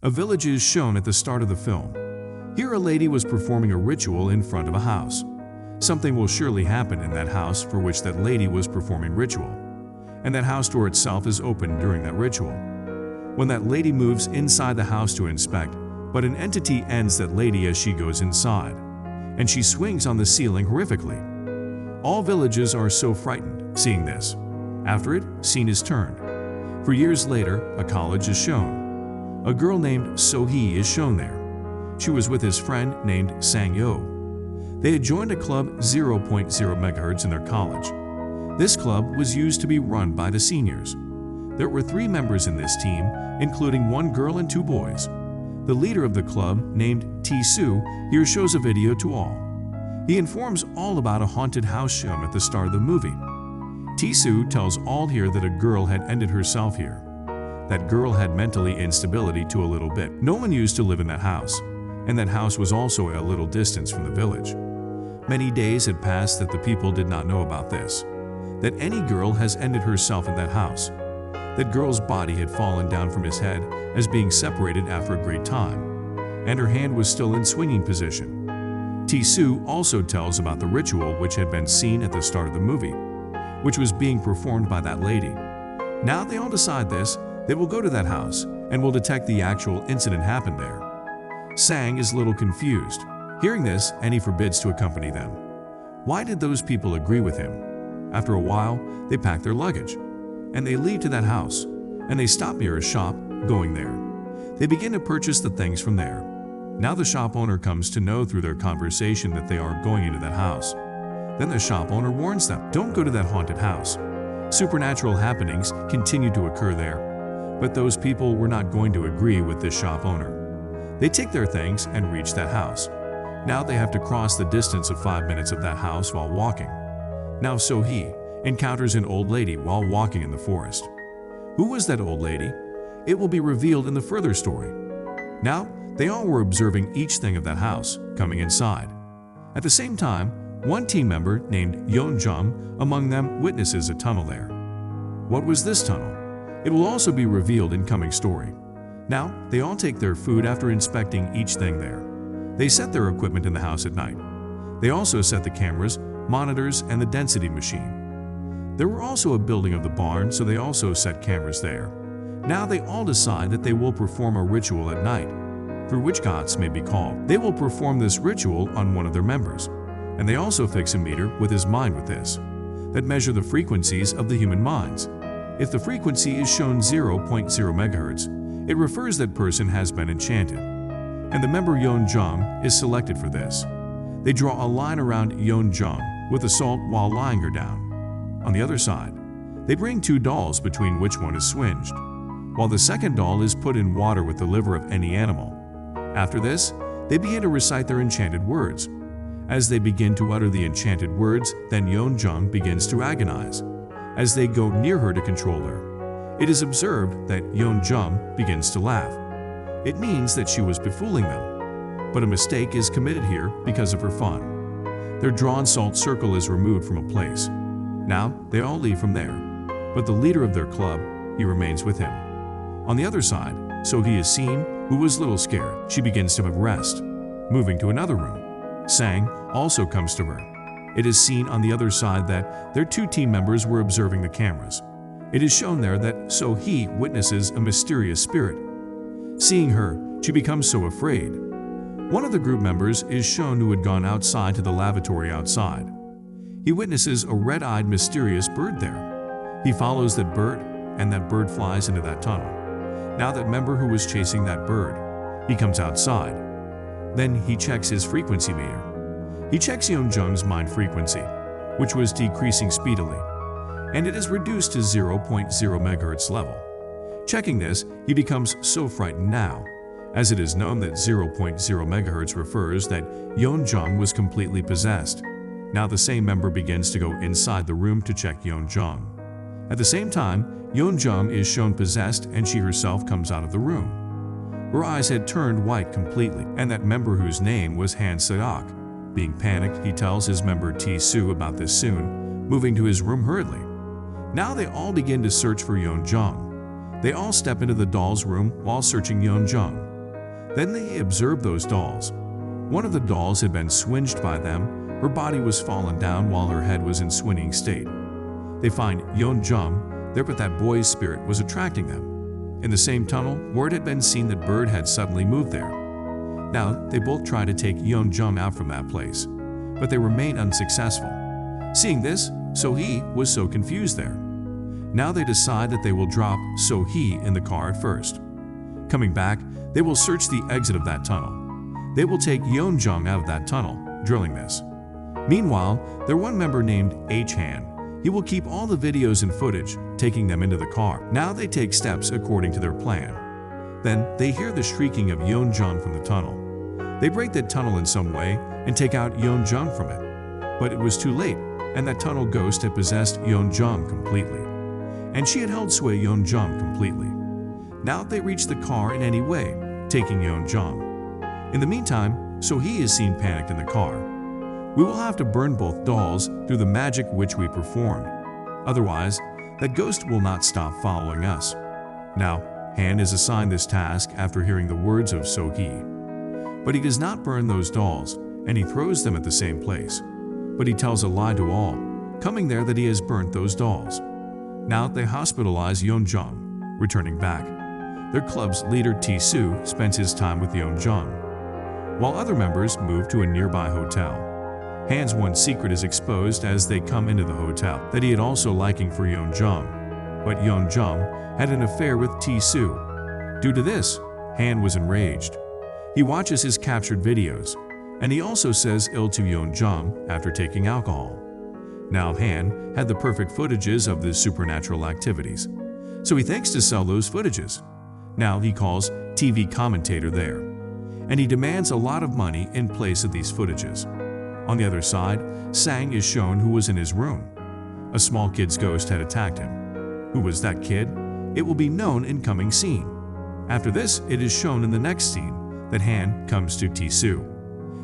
A village is shown at the start of the film. Here a lady was performing a ritual in front of a house. Something will surely happen in that house for which that lady was performing ritual. And that house door itself is open during that ritual. When that lady moves inside the house to inspect, but an entity ends that lady as she goes inside, and she swings on the ceiling horrifically. All villagers are so frightened seeing this. After it, scene is turned. For years later, a college is shown. A girl named So-hee is shown there. She was with his friend named Sang-yo. They had joined a club 0.0 MHz in their college. This club was used to be run by the seniors. There were 3 members in this team, including 1 girl and 2 boys. The leader of the club, named T-Soo, here shows a video to all. He informs all about a haunted house shown at the start of the movie. T-Soo tells all here that a girl had ended herself here. That girl had mentally instability to a little bit. No one used to live in that house, and that house was also a little distance from the village. Many days had passed that the people did not know about this, that any girl has ended herself in that house. That girl's body had fallen down from his head as being separated after a great time, and her hand was still in swinging position. T-Soo also tells about the ritual which had been seen at the start of the movie, which was being performed by that lady. Now they all decide this, they will go to that house and will detect the actual incident happened there. Sang is a little confused, hearing this, and he forbids to accompany them. Why did those people agree with him? After a while, they pack their luggage, and they leave to that house, and they stop near a shop, going there. They begin to purchase the things from there. Now the shop owner comes to know through their conversation that they are going into that house. Then the shop owner warns them, don't go to that haunted house. Supernatural happenings continue to occur there. But those people were not going to agree with this shop owner. They take their things and reach that house. Now they have to cross the distance of 5 minutes of that house while walking. Now So-hee encounters an old lady while walking in the forest. Who was that old lady? It will be revealed in the further story. Now, they all were observing each thing of that house, coming inside. At the same time, one team member named Yeon-jung among them witnesses a tunnel there. What was this tunnel? It will also be revealed in coming story. Now, they all take their food after inspecting each thing there. They set their equipment in the house at night. They also set the cameras, monitors, and the density machine. There were also a building of the barn, so they also set cameras there. Now they all decide that they will perform a ritual at night, for which gods may be called. They will perform this ritual on one of their members, and they also fix a meter with his mind with this, that measure the frequencies of the human minds. If the frequency is shown 0.0 MHz, it refers that person has been enchanted, and the member Yeon-jung is selected for this. They draw a line around Yeon-jung with the salt while lying her down. On the other side, they bring 2 dolls between which one is swinged, while the second doll is put in water with the liver of any animal. After this, they begin to recite their enchanted words. As they begin to utter the enchanted words, then Yeon-jung begins to agonize. As they go near her to control her, it is observed that Yeon-jung begins to laugh. It means that she was befooling them. But a mistake is committed here because of her fun. Their drawn salt circle is removed from a place. Now, they all leave from there. But the leader of their club, he remains with him. On the other side, So-hee is seen, who was a little scared. She begins to have rest, moving to another room. Sang also comes to her. It is seen on the other side that their 2 team members were observing the cameras. It is shown there that So-hee witnesses a mysterious spirit. Seeing her, she becomes so afraid. One of the group members is shown who had gone outside to the lavatory outside. He witnesses a red-eyed mysterious bird there. He follows that bird, and that bird flies into that tunnel. Now that member who was chasing that bird, he comes outside. Then he checks his frequency meter. He checks Yeon-jung's mind frequency, which was decreasing speedily, and it is reduced to 0.0 MHz level. Checking this, he becomes so frightened now, as it is known that 0.0 MHz refers that Yeon-jung was completely possessed. Now the same member begins to go inside the room to check Yeon-jung. At the same time, Yeon-jung is shown possessed and she herself comes out of the room. Her eyes had turned white completely, and that member whose name was Han Seok. Being panicked, he tells his member T-Soo about this soon, moving to his room hurriedly. Now they all begin to search for Yeon-jung. They all step into the doll's room while searching Yeon-jung. Then they observed those dolls. One of the dolls had been swinged by them, her body was fallen down while her head was in swinging state. They find Yeonjung there, but that boy's spirit was attracting them. In the same tunnel, word had been seen that Bird had suddenly moved there. Now, they both try to take Yeonjung out from that place, but they remain unsuccessful. Seeing this, So-hee was so confused there. Now they decide that they will drop So-hee in the car at first. Coming back, they will search the exit of that tunnel. They will take Yeonjung out of that tunnel, drilling this. Meanwhile, their one member named H-Han. He will keep all the videos and footage, taking them into the car. Now they take steps according to their plan. Then they hear the shrieking of Yeonjung from the tunnel. They break that tunnel in some way and take out Yeonjung from it. But it was too late, and that tunnel ghost had possessed Yeonjung completely. And she had held sway Yeonjung completely. Now they reach the car in any way, taking Yeonjung. In the meantime, So-hee is seen panicked in the car. We will have to burn both dolls through the magic which we performed. Otherwise, that ghost will not stop following us. Now, Han is assigned this task after hearing the words of So-hee. But he does not burn those dolls, and he throws them at the same place. But he tells a lie to all, coming there that he has burnt those dolls. Now they hospitalize Yeonjung, returning back. Their club's leader T-Soo spends his time with Yeonjung, while other members move to a nearby hotel. Han's one secret is exposed as they come into the hotel, that he had also liking for Yeonjung. But Yeonjung had an affair with T-Soo. Due to this, Han was enraged. He watches his captured videos, and he also says ill to Yeonjung after taking alcohol. Now Han had the perfect footages of the supernatural activities, so he thinks to sell those footages. Now he calls TV commentator there, and he demands a lot of money in place of these footages. On the other side, Sang is shown who was in his room. A small kid's ghost had attacked him. Who was that kid? It will be known in coming scene. After this, it is shown in the next scene that Han comes to T-Soo.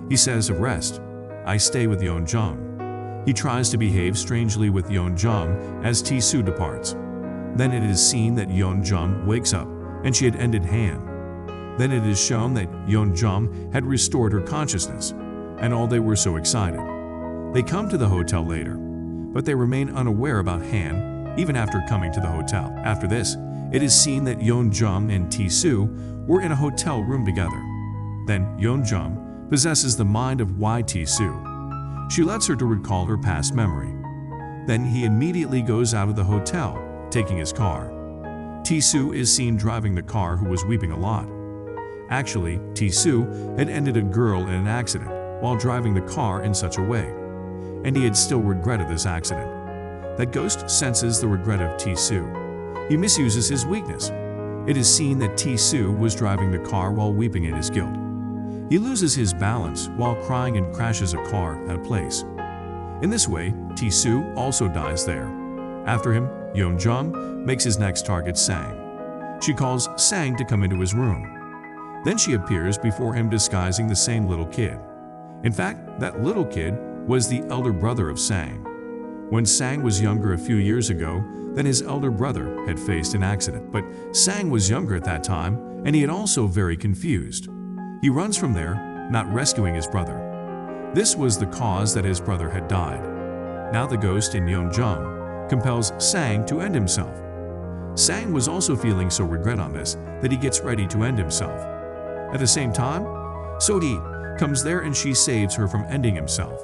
He says of rest, I stay with Yeonjung. He tries to behave strangely with Yeonjung as T-Soo departs. Then it is seen that Yeonjung wakes up and she had ended Han. Then it is shown that Yeonjung had restored her consciousness, and all they were so excited. They come to the hotel later, but they remain unaware about Han even after coming to the hotel. After this, it is seen that Yeonjung and T-Soo were in a hotel room together. Then Yeonjung possesses the mind of T-Soo. She lets her to recall her past memory. Then he immediately goes out of the hotel, taking his car. T-Soo is seen driving the car who was weeping a lot. Actually, T-Soo had ended a girl in an accident while driving the car in such a way, and he had still regretted this accident. That ghost senses the regret of T-Soo. He misuses his weakness. It is seen that T-Soo was driving the car while weeping in his guilt. He loses his balance while crying and crashes a car at a place. In this way, T-Soo also dies there. After him, Yeonjung makes his next target Sang. She calls Sang to come into his room. Then she appears before him disguising the same little kid. In fact, that little kid was the elder brother of Sang. When Sang was younger a few years ago, then his elder brother had faced an accident. But Sang was younger at that time, and he had also very confused. He runs from there, not rescuing his brother. This was the cause that his brother had died. Now the ghost in Yeonjung compels Sang to end himself. Sang was also feeling so regret on this that he gets ready to end himself. At the same time, So-hee comes there and she saves her from ending himself.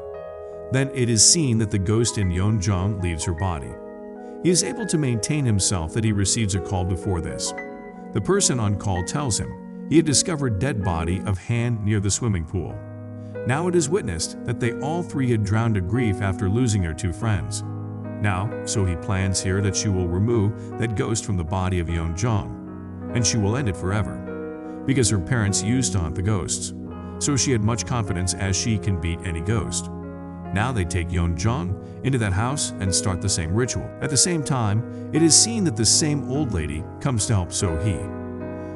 Then it is seen that the ghost in Yeonjung leaves her body. He is able to maintain himself that he receives a call before this. The person on call tells him he had discovered dead body of Han near the swimming pool. Now it is witnessed that they all three had drowned of grief after losing their two friends. Now, So-hee plans here that she will remove that ghost from the body of Yeonjung, and she will end it forever, because her parents used to hunt the ghosts. So she had much confidence as she can beat any ghost. Now they take Yeonjung into that house and start the same ritual. At the same time, it is seen that the same old lady comes to help So-hee,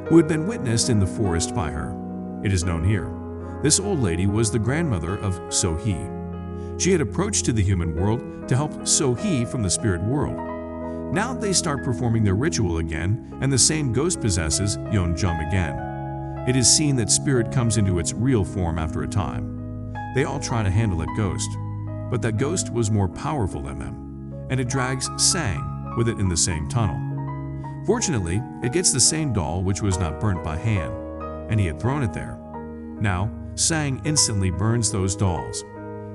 who had been witnessed in the forest by her. It is known here. This old lady was the grandmother of So-hee. She had approached to the human world to help So-hee from the spirit world. Now they start performing their ritual again, and the same ghost possesses Yeonjung again. It is seen that Spirit comes into its real form after a time. They all try to handle that ghost, but that ghost was more powerful than them, and it drags Sang with it in the same tunnel. Fortunately, it gets the same doll which was not burnt by Han, and he had thrown it there. Now, Sang instantly burns those dolls.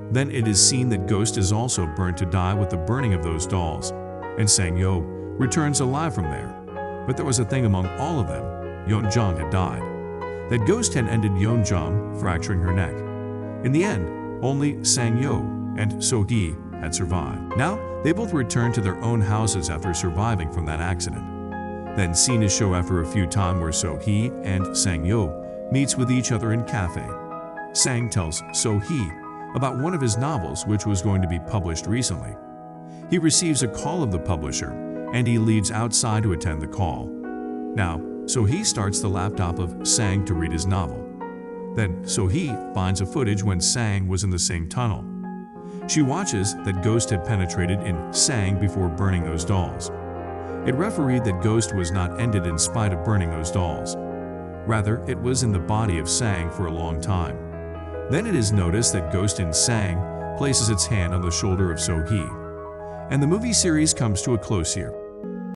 Then it is seen that Ghost is also burnt to die with the burning of those dolls, and Sang-yo returns alive from there. But there was a thing among all of them. Yeonjong had died. That ghost had ended Yeonjong, fracturing her neck. In the end, only Sang-yo and So-hee had survived. Now, they both returned to their own houses after surviving from that accident. Then scenes show after a few time where So-hee and Sang-yo meets with each other in cafe. Sang tells So-hee about one of his novels which was going to be published recently. He receives a call of the publisher, and he leaves outside to attend the call. Now, So-hee starts the laptop of Sang to read his novel. Then So-hee finds a footage when Sang was in the same tunnel. She watches that Ghost had penetrated in Sang before burning those dolls. It refereed that Ghost was not ended in spite of burning those dolls. Rather, it was in the body of Sang for a long time. Then it is noticed that Ghost in Sang places its hand on the shoulder of So-hee. And the movie series comes to a close here.